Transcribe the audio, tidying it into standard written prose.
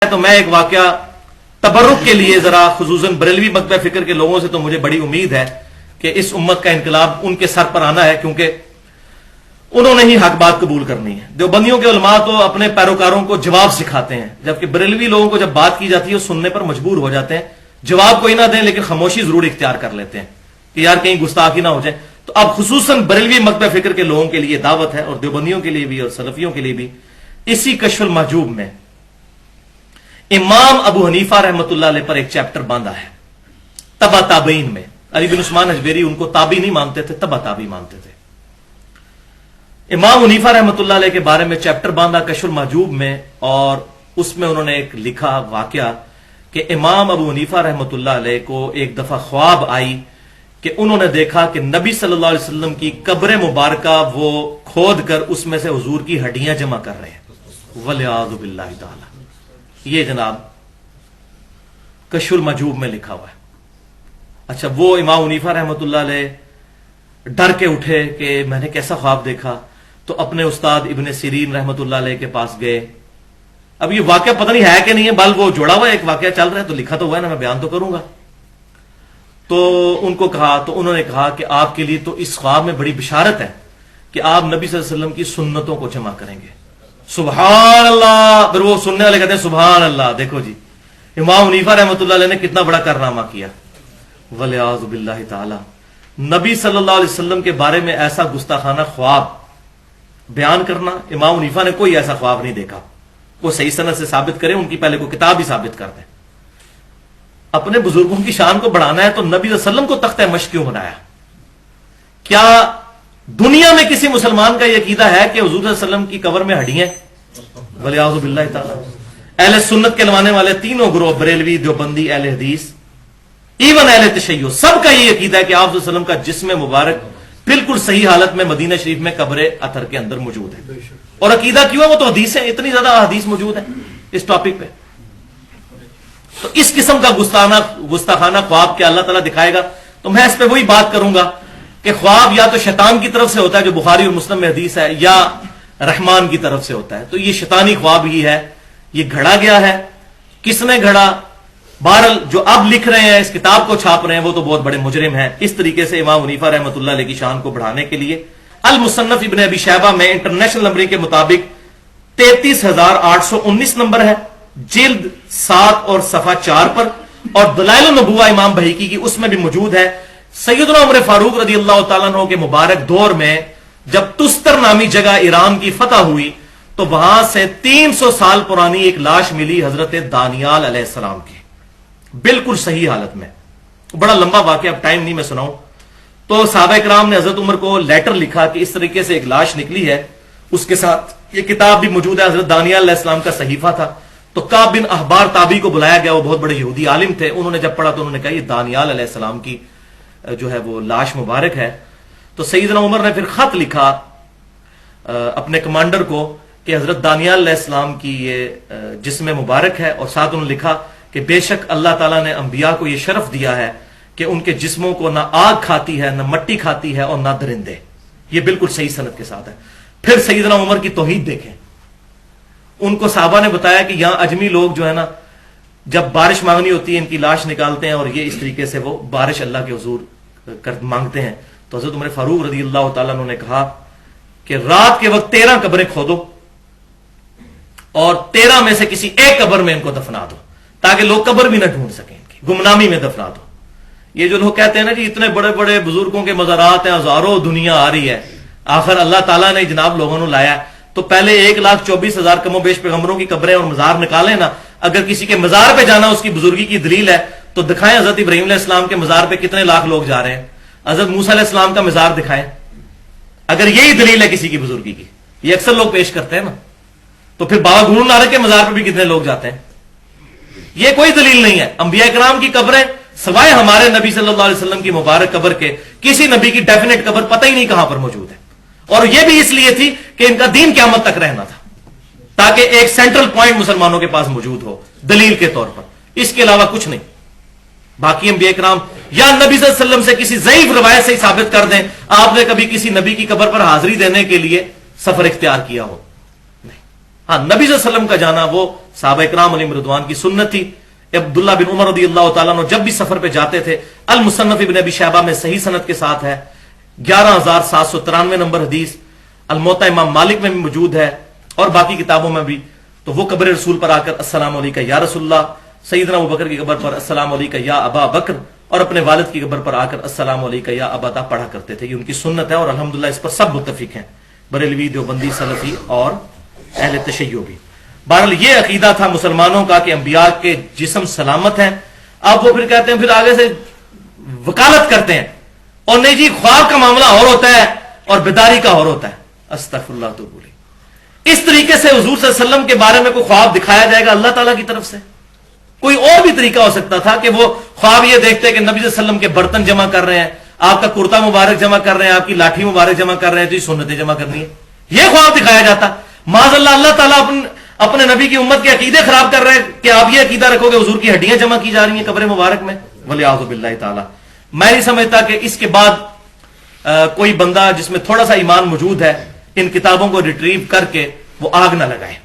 تو میں ایک واقعہ تبرک کے لیے ذرا خصوصاً بریلوی مکتبہ فکر کے لوگوں سے تو مجھے بڑی امید ہے کہ اس امت کا انقلاب ان کے سر پر آنا ہے، کیونکہ انہوں نے ہی حق بات قبول کرنی ہے۔ دیوبندیوں کے علماء تو اپنے پیروکاروں کو جواب سکھاتے ہیں، جبکہ بریلوی لوگوں کو جب بات کی جاتی ہے وہ سننے پر مجبور ہو جاتے ہیں، جواب کوئی نہ دیں لیکن خاموشی ضرور اختیار کر لیتے ہیں کہ یار کہیں گستاخی نہ ہو جائے۔ تو اب خصوصاً بریلوی مکتبہ فکر کے لوگوں کے لیے دعوت ہے، اور دیوبندیوں کے لیے بھی اور سلفیوں کے لیے بھی۔ اسی کشف المحجوب میں امام ابو حنیفہ رحمۃ اللہ علیہ پر ایک چیپٹر باندھا ہے تبع تابعین میں۔ علی بن عثمان حجویری ان کو تابعی نہیں مانتے تھے، تبع تابعی مانتے تھے۔ امام حنیفہ رحمۃ اللہ علیہ کے بارے میں چیپٹر باندھا کشف المحجوب میں، اور اس میں انہوں نے ایک لکھا واقعہ کہ امام ابو حنیفہ رحمۃ اللہ علیہ کو ایک دفعہ خواب آئی کہ انہوں نے دیکھا کہ نبی صلی اللہ علیہ وسلم کی قبر مبارکہ وہ کھود کر اس میں سے حضور کی ہڈیاں جمع کر رہے ہیں، والعیاذ باللہ تعالی۔ یہ جناب کشف المحجوب میں لکھا ہوا ہے۔ اچھا، وہ امام حنیفہ رحمۃ اللہ علیہ ڈر کے اٹھے کہ میں نے کیسا خواب دیکھا، تو اپنے استاد ابن سیرین رحمۃ اللہ علیہ کے پاس گئے۔ اب یہ واقعہ پتہ نہیں ہے کہ نہیں ہے، بل وہ جوڑا ہوا ایک واقعہ چل رہا ہے تو لکھا تو ہوا ہے نا، میں بیان تو کروں گا۔ تو ان کو کہا، تو انہوں نے کہا کہ آپ کے لیے تو اس خواب میں بڑی بشارت ہے کہ آپ نبی صلی اللہ علیہ وسلم کی سنتوں کو جمع کریں گے۔ سبحان اللہ! پھر وہ سننے والے کہتے ہیں سبحان اللہ، دیکھو جی امام حنیفہ رحمۃ اللہ علیہ نے کتنا بڑا کارنامہ کیا، والعیاذ باللہ تعالی۔ نبی صلی اللہ علیہ وسلم کے بارے میں ایسا گستاخانہ خواب بیان کرنا، امام حنیفہ نے کوئی ایسا خواب نہیں دیکھا۔ وہ صحیح سند سے ثابت کریں، ان کی پہلے کو کتاب ہی ثابت کر دیں۔ اپنے بزرگوں کی شان کو بڑھانا ہے تو نبی صلی اللہ علیہ وسلم کو تختہ مشق کیوں بنایا؟ کیا دنیا میں کسی مسلمان کا یہ عقیدہ ہے کہ حضور صلی اللہ علیہ وسلم کی قبر میں ہڈیاں ہیں؟ والعیاذ باللہ تعالی۔ اہل سنت کہلوانے والے تینوں گروہ، بریلوی، دیوبندی، اہل حدیث، ایون اہل تشیع، سب کا یہ عقیدہ ہے کہ آپ صلی اللہ علیہ وسلم کا جسم مبارک بالکل صحیح حالت میں مدینہ شریف میں قبر اطہر کے اندر موجود ہے۔ اور عقیدہ کیوں ہے؟ وہ تو حدیث ہیں، اتنی زیادہ حدیث موجود ہیں اس ٹاپک پہ۔ تو اس قسم کا گستاخانہ خواب کیا اللہ تعالیٰ دکھائے گا؟ تو میں اس پہ وہی بات کروں گا کہ خواب یا تو شیطان کی طرف سے ہوتا ہے جو بخاری اور مسلم میں حدیث ہے، یا رحمان کی طرف سے ہوتا ہے۔ تو یہ شیطانی خواب ہی ہے، یہ گھڑا گیا ہے۔ کس نے گھڑا؟ بہرحال جو اب لکھ رہے ہیں، اس کتاب کو چھاپ رہے ہیں، وہ تو بہت بڑے مجرم ہیں۔ اس طریقے سے امام حنیفہ رحمۃ اللہ علیہ کی شان کو بڑھانے کے لیے المصنف ابن ابی شیبہ میں انٹرنیشنل نمبرنگ کے مطابق 33,819 نمبر ہے، جلد 7 اور صفحہ 4 پر، اور دلائل النبوہ امام بہیقی کی اس میں بھی موجود ہے۔ سیدنا عمر فاروق رضی اللہ تعالیٰ عنہ کے مبارک دور میں جب تستر نامی جگہ ایران کی فتح ہوئی تو وہاں سے 300 سال پرانی ایک لاش ملی حضرت دانیال علیہ السلام کی، بالکل صحیح حالت میں۔ بڑا لمبا واقعہ، اب ٹائم نہیں میں سناؤں۔ تو صحابہ کرام نے حضرت عمر کو لیٹر لکھا کہ اس طریقے سے ایک لاش نکلی ہے، اس کے ساتھ یہ کتاب بھی موجود ہے، حضرت دانیال علیہ السلام کا صحیفہ تھا۔ تو کعب بن احبار تابعی کو بلایا گیا، وہ بہت بڑے یہودی عالم تھے۔ انہوں نے جب پڑھا تو انہوں نے کہا یہ دانیال علیہ السلام کی جو ہے وہ لاش مبارک ہے۔ تو سیدنا عمر نے پھر خط لکھا اپنے کمانڈر کو کہ حضرت دانیال علیہ السلام کی یہ جسم مبارک ہے، اور ساتھ انہوں نے لکھا کہ بے شک اللہ تعالیٰ نے انبیاء کو یہ شرف دیا ہے کہ ان کے جسموں کو نہ آگ کھاتی ہے، نہ مٹی کھاتی ہے، اور نہ درندے۔ یہ بالکل صحیح سند کے ساتھ ہے۔ پھر سیدنا عمر کی توحید دیکھیں، ان کو صحابہ نے بتایا کہ یہاں اجمی لوگ جو ہے نا، جب بارش مانگنی ہوتی ہے ان کی لاش نکالتے ہیں، اور یہ اس طریقے سے وہ بارش اللہ کے حضور مانگتے ہیں۔ تو حضرت عمر فاروق رضی اللہ تعالیٰ عنہ نے کہا کہ رات کے وقت 13 قبریں کھودو اور 13 میں سے کسی ایک قبر میں ان کو دفنا دو، تاکہ لوگ قبر بھی نہ ڈھونڈ سکیں، ان کی گمنامی میں دفنا دو۔ یہ جو لوگ کہتے ہیں نا جی اتنے بڑے بڑے بزرگوں کے مزارات ہیں، ہزاروں دنیا آ رہی ہے، آخر اللہ تعالیٰ نے جناب لوگوں نے لایا، تو پہلے 1,24,000 کم و بیش پیغمبروں کی قبریں اور مزار نکالیں نا۔ اگر کسی کے مزار پہ جانا اس کی بزرگی کی دلیل ہے تو دکھائیں حضرت ابراہیم علیہ السلام کے مزار پہ کتنے لاکھ لوگ جا رہے ہیں، حضرت موسیٰ علیہ السلام کا مزار دکھائیں، اگر یہی دلیل ہے کسی کی بزرگی کی۔ یہ اکثر لوگ پیش کرتے ہیں نا، تو پھر بابا گرو نانک کے مزار پہ بھی کتنے لوگ جاتے ہیں۔ یہ کوئی دلیل نہیں ہے۔ انبیاء کرام کی قبریں سوائے ہمارے نبی صلی اللہ علیہ وسلم کی مبارک قبر کے کسی نبی کی ڈیفینیٹ قبر پتہ ہی نہیں کہاں پر موجود ہے، اور یہ بھی اس لیے تھی کہ ان کا دین قیامت تک رہنا تھا، تاکہ ایک سینٹرل پوائنٹ مسلمانوں کے پاس موجود ہو دلیل کے طور پر، اس کے علاوہ کچھ نہیں۔ باقی انبیاء کرام یا نبی صلی اللہ علیہ وسلم سے کسی ضعیف روایت سے ہی ثابت کر دیں آپ نے کبھی کسی نبی کی قبر پر حاضری دینے کے لیے سفر اختیار کیا ہو، نہیں۔ ہاں نبی صلی اللہ علیہ وسلم کا جانا وہ صحابہ اکرام علیہم رضوان کی سنت تھی. عبداللہ بن عمر رضی اللہ تعالیٰ عنہ جب بھی سفر پہ جاتے تھے، المصنف ابن ابی شیبہ میں صحیح سند کے ساتھ ہے، 11793 نمبر حدیث، الموطا امام مالک میں بھی موجود ہے اور باقی کتابوں میں بھی. تو وہ قبر رسول پر آ کر السلام علیکہ یا رسول اللہ، سیدنا ابوبکر کی قبر پر السلام علیکہ یا ابا بکر، اور اپنے والد کی قبر پر آ کر السلام علیکہ یا ابا پڑھا کرتے تھے. یہ ان کی سنت ہے اور الحمدللہ اس پر سب متفق ہیں، بریلوی، دیوبندی، سلفی اور اہل تشیع بھی. بہرحال یہ عقیدہ تھا مسلمانوں کا کہ انبیاء کے جسم سلامت ہیں. اب وہ پھر کہتے ہیں، پھر آگے سے وکالت کرتے ہیں اور نہیں جی خواب کا معاملہ اور ہوتا ہے اور بیداری کا اور ہوتا ہے. استغفر اللہ تو بولی. اس طریقے سے حضور صلی اللہ علیہ وسلم کے بارے میں کوئی خواب دکھایا جائے گا اللہ تعالیٰ کی طرف سے؟ کوئی اور بھی طریقہ ہو سکتا تھا کہ وہ خواب یہ دیکھتے کہ نبی صلی اللہ علیہ وسلم کے برتن جمع کر رہے ہیں، آپ کا کرتا مبارک جمع کر رہے ہیں، آپ کی لاٹھی مبارک جمع کر رہے ہیں، تو یہ سنتیں جمع کرنی ہے. یہ خواب دکھایا جاتا. معاذ اللہ، اللہ تعالیٰ اپنے نبی کی امت کے عقیدے خراب کر رہے ہیں کہ آپ یہ عقیدہ رکھو کہ حضور کی ہڈیاں جمع کی جا رہی ہیں قبر مبارک میں. ولیعوذ باللہ تعالیٰ. میں نہیں سمجھتا کہ اس کے بعد کوئی بندہ جس میں تھوڑا سا ایمان موجود ہے ان کتابوں کو ریٹریو کر کے وہ آگ نہ لگائے.